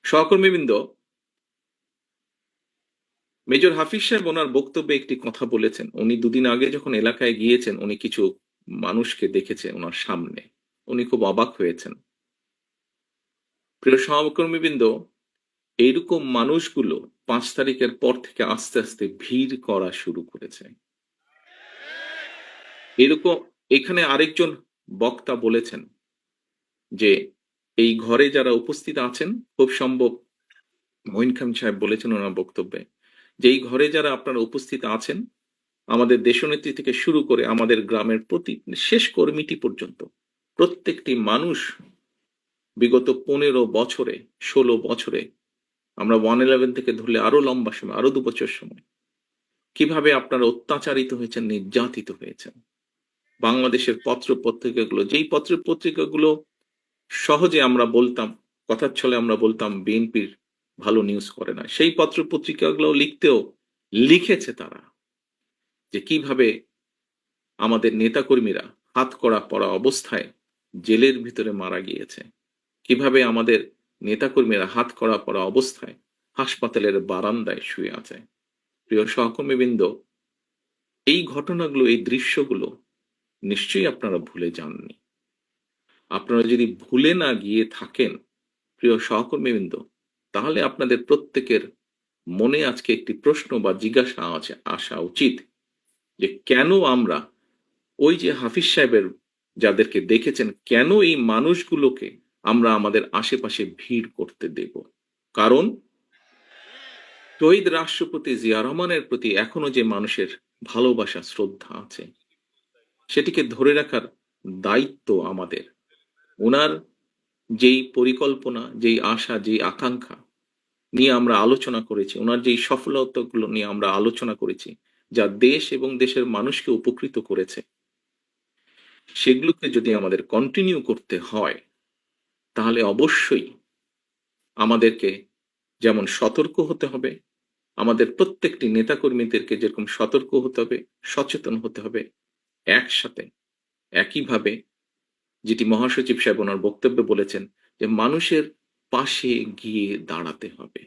সহকর্মীবৃন্দ, মেজর হাফিজ সাহেব ওনার বক্তব্যে একটি কথা বলেছেন। উনি দুদিন আগে যখন এলাকায় গিয়েছেন, উনি কিছু মানুষকে দেখেছে ওনার সামনে। উনি খুব অবাক হয়েছেন। প্রিয় সহকর্মীবৃন্দ, এইরকম মানুষগুলো 5 তারিখের পর থেকে আস্তে আস্তে ভিড় করা শুরু করেছে। এরকম এখানে আরেকজন বক্তা বলেছেন যে এই ঘরে যারা উপস্থিত আছেন, খুব সম্ভব মঈন খান সাহেব বলেছেন ওনার বক্তব্যে, যে এই ঘরে যারা আপনারা উপস্থিত আছেন, আমাদের দেশনেত্রী থেকে শুরু করে আমাদের গ্রামের প্রতি শেষ কর্মীটি পর্যন্ত প্রত্যেকটি মানুষ বিগত 15 বছরে, 16 বছরে, আমরা 111 থেকে ধরলে আরো লম্বা সময়, আরো 2 বছর সময়, কিভাবে আপনারা অত্যাচারিত হয়েছেন, নির্যাতিত হয়েছেন। বাংলাদেশের পত্র পত্রিকাগুলো, যেই পত্র পত্রিকাগুলো সহজে আমরা বলতাম, কথার ছলে আমরা বলতাম বিএনপির ভালো নিউজ করে না, সেই পত্র পত্রিকাগুলো লিখেছে তারা যে কিভাবে আমাদের নেতাকর্মীরা হাতকড়া পরা অবস্থায় জেলের ভিতরে মারা গিয়েছে, কিভাবে আমাদের নেতাকর্মীরা হাতকড়া পরা অবস্থায় হাসপাতালের বারান্দায় শুয়ে আছে। প্রিয় সহকর্মীবৃন্দ, এই ঘটনাগুলো, এই দৃশ্যগুলো নিশ্চয়ই আপনারা ভুলে যাননি। আপনারা যদি ভুলে না গিয়ে থাকেন, প্রিয় সহকর্মীবৃন্দ, তাহলে আপনাদের প্রত্যেকের মনে আজকে একটি প্রশ্ন বা জিজ্ঞাসা আসা উচিত যে কেন আমরা ওই যে হাফিজ সাহেবের যাদেরকে দেখেছেন, কেন এই মানুষগুলোকে আমরা আমাদের আশেপাশে ভিড় করতে দেব? কারণ শহীদ রাষ্ট্রপতি জিয়া রহমানের প্রতি এখনো যে মানুষের ভালোবাসা, শ্রদ্ধা আছে, সেটিকে ধরে রাখার দায়িত্ব আমাদের। ওনার যেই পরিকল্পনা, যেই আশা, যেই আকাঙ্ক্ষা নিয়ে আমরা আলোচনা করেছি, ওনার যেই সফলতাগুলো নিয়ে আমরা আলোচনা করেছি, যা দেশ এবং দেশের মানুষকে উপকৃত করেছে, সেগুলোকে যদি আমাদের কন্টিনিউ করতে হয়, তাহলে অবশ্যই আমাদেরকে যেমন সতর্ক হতে হবে, আমাদের প্রত্যেকটি নেতাকর্মীদেরকে যেরকম সতর্ক হতে হবে, সচেতন হতে হবে, একসাথে একইভাবে যেটি মহাসচিব সাহেব ওনার বক্তব্যে বলেছেন যে মানুষের পাশে গিয়ে দাঁড়াতে হবে।